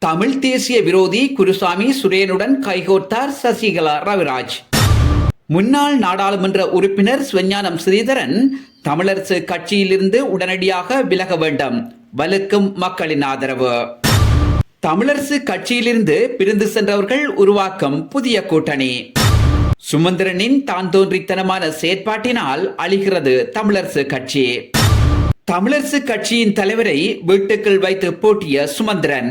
தமிழ் தேசிய விரோதி குருசாமி சுரேனுடன் கைகோர்த்தார் சசிகலா ரவிராஜ். முன்னாள் நாடாளுமன்ற உறுப்பினர் சிவஞானம் ஸ்ரீதரன் தமிழரசு கட்சியிலிருந்து உடனடியாக விலக வேண்டும், வலுக்கும் மக்களின் ஆதரவு. தமிழரசு கட்சியிலிருந்து பிரிந்து சென்றவர்கள் உருவாக்கும் புதிய கூட்டணி. சுமந்திரனின் தான் தோன்றித்தனமான செயற்பாட்டினால் அழிகிறது தமிழரசு கட்சி. தமிழரசு கட்சியின் தலைவரை வீட்டுக்குள் வைத்து பூட்டிய சுமந்திரன்,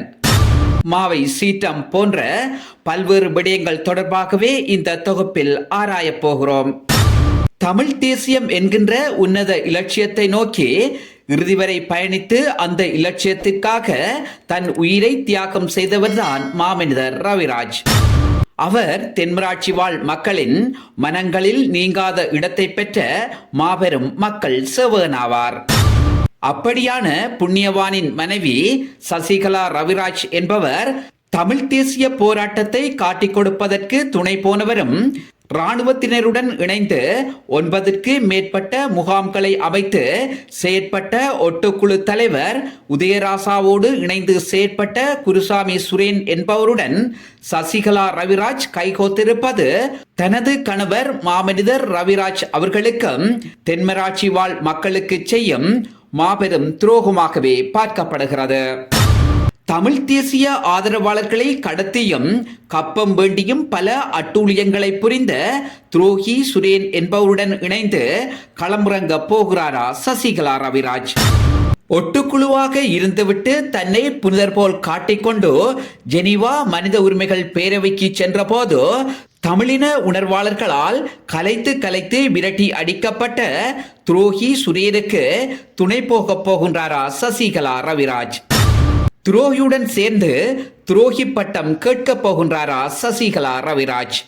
மாவை சீட்டம் போன்ற பல்வேறு விடயங்கள் தொடர்பாகவே இந்த தொகுப்பில் ஆராயப் போகிறோம். தமிழ் தேசியம் என்கின்ற உன்னத இலட்சியத்தை நோக்கி இறுதி வரை பயணித்து அந்த இலட்சியத்திற்காக தன் உயிரை தியாகம் செய்தவர்தான் மாமனிதர் ரவிராஜ். அவர் தென்மராட்சி வாழ் மக்களின் மனங்களில் நீங்காத இடத்தை பெற்ற மாபெரும் மக்கள் சேவகனாவார். அப்படியான புண்ணியவானின் மனைவி சசிகலா ரவிராஜ் என்பவர் தமிழ் தேசிய போராட்டத்தை காட்டிக் கொடுப்பதற்கு துணை போனவரும், இராணுவத்தினருடன் இணைந்து 9க்கு மேற்பட்ட முகாம்களை அமைத்து செயற்பட்ட ஒட்டுக்குழு தலைவர் உதயராசாவோடு இணைந்து செயற்பட்ட குருசாமி சுரேன் என்பவருடன் சசிகலா ரவிராஜ் கைகோத்திருப்பது தனது கணவர் மாமனிதர் ரவிராஜ் அவர்களுக்கும் தென்மராட்சி வாழ் மக்களுக்கு செய்யும் மாபெரும் துரோகமாகவே பார்க்கப்படுகிறது. தமிழ் தேசிய ஆதரவாளர்களை கடத்தியும் கப்பம் வேண்டியும் பல அட்டூழியங்களை புரிந்த துரோகி சுரேன் என்பவருடன் இணைந்து களமிறங்க போகிறாரா சசிகலா ரவிராஜ்? ஒட்டுக்குழுவாக இருந்துவிட்டு தன்னை புனிதர் போல் காட்டிக்கொண்டு ஜெனீவா மனித உரிமைகள் பேரவைக்கு சென்ற போது தமிழின உணர்வாளர்களால் கலைத்து விரட்டி அடிக்கப்பட்ட துரோகி சுரேனுக்கு துணை போக போகின்றாரா சசிகலா ரவிராஜ்? துரோகியுடன் சேர்ந்து துரோகி பட்டம் கேட்கப் போகின்றாரா சசிகலா ரவிராஜ்?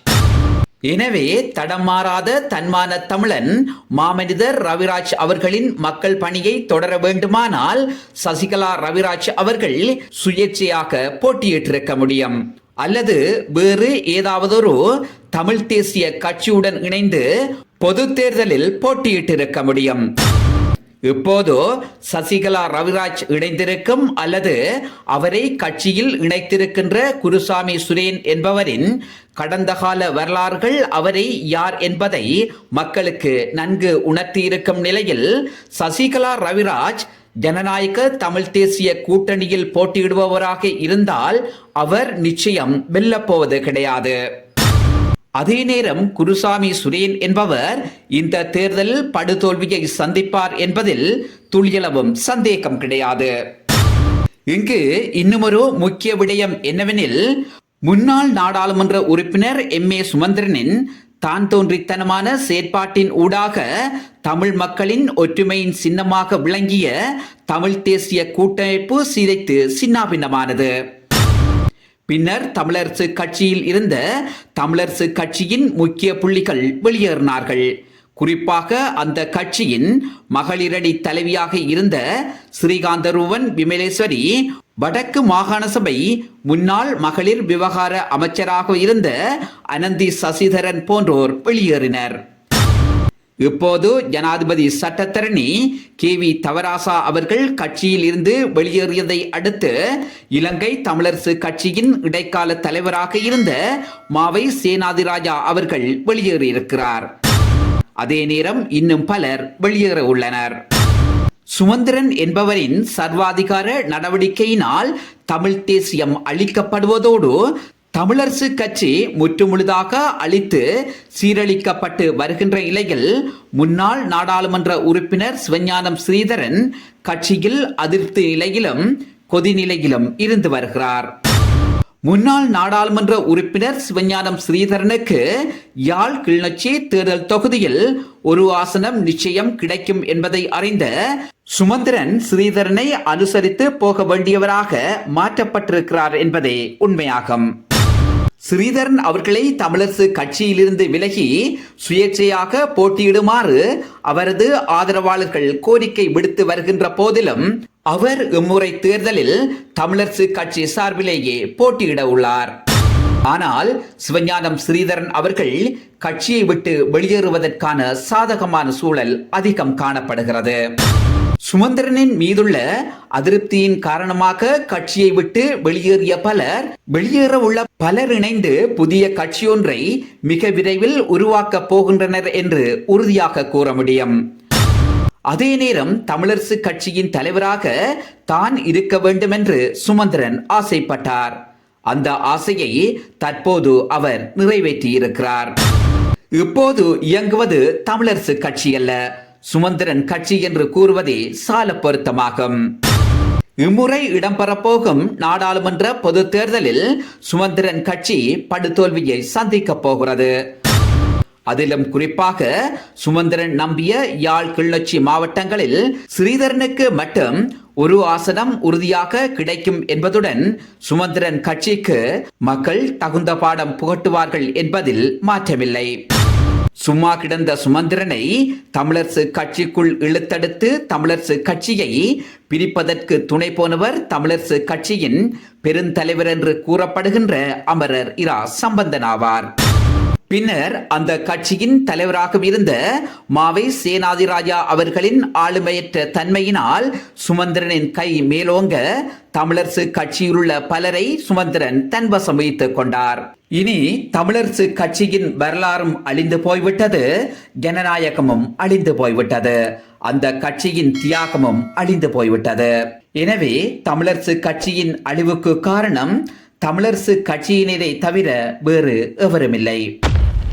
எனவே தடம் மாறாத தன்மான தமிழன் மாமனிதர் ரவிராஜ் அவர்களின் மக்கள் பணியை தொடர வேண்டுமானால் சசிகலா ரவிராஜ் அவர்கள் சுயேட்சையாக போட்டியிட்டிருக்க முடியும், அல்லது வேறு ஏதாவதொரு தமிழ் தேசிய கட்சியுடன் இணைந்து பொது தேர்தலில் போட்டியிட்டிருக்க முடியும். இப்போது சசிகலா ரவிராஜ் இணைந்திருக்கும் அல்லது அவரை கட்சியில் இணைத்திருக்கின்ற குருசாமி சுரேன் என்பவரின் கடந்த கால வரலாறுகள் அவரை யார் என்பதை மக்களுக்கு நன்கு உணர்த்தியிருக்கும் நிலையில் சசிகலா ரவிராஜ் ஜனநாயக தமிழ் தேசிய கூட்டணியில் போட்டியிடுபவராக இருந்தால் அவர் நிச்சயம் வெல்லப்போவது கிடையாது. அதே நேரம் குருசாமி சுரேன் என்பவர் இந்த தேர்தலில் படுதோல்வியை சந்திப்பார் என்பதில் துளியளவும் சந்தேகம் கிடையாது. இங்கு இன்னுமொரு முக்கிய விடயம் என்னவெனில், முன்னாள் நாடாளுமன்ற உறுப்பினர் எம்.ஏ. சுமந்திரனின் தான் தோன்றித்தனமான செயற்பாட்டின் ஊடாக தமிழ் மக்களின் ஒற்றுமையின் சின்னமாக விளங்கிய தமிழ் தேசிய கூட்டமைப்பு சிதைத்து சின்னாபின்னமானது. பின்னர் தமிழரசு கட்சியில் இருந்த தமிழரசு கட்சியின் முக்கிய புள்ளிகள் வெளியேறினார்கள். குறிப்பாக அந்த கட்சியின் மகளிரணி தலைவியாக இருந்த ஸ்ரீகாந்தரூவன் விமலேஸ்வரி, வடக்கு மாகாண சபை முன்னாள் மகளிர் விவகார அமைச்சராக இருந்த அனந்தி சசிதரன் போன்றோர் வெளியேறினர். இப்போது ஜனாதிபதி சட்டத்தரணி கே.வி. தவராசா அவர்கள் கட்சியில் இருந்து வெளியேறியதை அடுத்து இலங்கை தமிழரசு கட்சியின் இடைக்கால தலைவராக இருந்த மாவை சேனாதிராஜா அவர்கள் வெளியேறியிருக்கிறார். அதே நேரம் இன்னும் பலர் வெளியேற உள்ளனர். சுமந்திரன் என்பவரின் சர்வாதிகார நடவடிக்கையினால் தமிழ் தேசியம் அழிக்கப்படுவதோடு தமிழரசு கட்சி முற்றுமுழுதாக அழித்து சீரழிக்கப்பட்டு வருகின்ற நிலையில் முன்னாள் நாடாளுமன்ற உறுப்பினர் சிவஞானம் ஸ்ரீதரன் கட்சியில் அதிருப்தி நிலையிலும் கொதிநிலையிலும் இருந்து வருகிறார். முன்னாள் நாடாளுமன்ற உறுப்பினர் சிவஞானம் ஸ்ரீதரனுக்கு யாழ் கிளிநொச்சி தேர்தல் தொகுதியில் ஒரு ஆசனம் நிச்சயம் கிடைக்கும் என்பதை அறிந்த சுமந்திரன் ஸ்ரீதரனை அனுசரித்து போக வேண்டியவராக மாற்றப்பட்டிருக்கிறார் என்பதே உண்மையாகும். ஸ்ரீதரன் அவர்களை தமிழரசு கட்சியிலிருந்து விலகி சுயேட்சையாக போட்டியிடுமாறு அவரது ஆதரவாளர்கள் கோரிக்கை விடுத்து வருகின்ற போதிலும் அவர் இம்முறை தேர்தலில் தமிழரசு கட்சி சார்பிலேயே போட்டியிட உள்ளார். ஆனால் சிவஞானம் ஸ்ரீதரன் அவர்கள் கட்சியை விட்டு வெளியேறுவதற்கான சாதகமான சூழல் அதிகம் காணப்படுகிறது. சுமந்திரனின் மீதுள்ள அதிருப்தியின் காரணமாக கட்சியை விட்டு வெளியேறிய பலர், வெளியேற உள்ள பலர் இணைந்து புதிய கட்சியொன்றை மிக விரைவில் உருவாக்கப் போகின்றனர் என்று உறுதியாக கூற முடியும். அதே நேரம் தமிழரசு கட்சியின் தலைவராக தான் இருக்க வேண்டும் என்று சுமந்திரன் ஆசைப்பட்டார். அந்த ஆசையை தற்போது அவர் நிறைவேற்றியிருக்கிறார். இப்போது இயங்குவது தமிழரசு கட்சி அல்ல, சுமந்திரன் கட்சி என்று கூறுவதே சால பொருத்தமாகும். இம்முறை இடம்பெறப்போகும் நாடாளுமன்ற பொது தேர்தலில் சுமந்திரன் கட்சி படுதோல்வியை சந்திக்கப் போகிறது. அதிலும் குறிப்பாக சுமந்திரன் நம்பிய யாழ், கிளிநொச்சி மாவட்டங்களில் ஸ்ரீதரனுக்கு மட்டும் ஒரு ஆசனம் உறுதியாக கிடைக்கும் என்பதுடன் சுமந்திரன் கட்சிக்கு மக்கள் தகுந்த பாடம் புகட்டுவார்கள் என்பதில் மாற்றமில்லை. சும்மா கிடந்த சுமந்திரனை தமிழரசு கட்சிக்குள் இழுத்தெடுத்து தமிழரசு கட்சியை பிரிப்பதற்கு துணை போனவர் தமிழரசு கட்சியின் பெருந்தலைவர் என்று கூறப்படுகின்ற அமரர் இரா சம்பந்தன் ஆவார். பின்னர் அந்த கட்சியின் தலைவராக இருந்த மாவை சேனாதிராஜா அவர்களின் ஆளுமையற்ற தன்மையினால் சுமந்திரனின் கை மேலோங்க தமிழரசு கட்சியிலுள்ள பலரை சுமந்திரன் தன்வசம் வைத்துக் கொண்டார். இனி தமிழரசு கட்சியின் வரலாறும் அழிந்து போய்விட்டது, ஜனநாயகமும் அழிந்து போய்விட்டது, அந்த கட்சியின் தியாகமும் அழிந்து போய்விட்டது. எனவே தமிழரசு கட்சியின் அழிவுக்கு காரணம் தமிழரசு கட்சியினரை தவிர வேறு எவருமில்லை.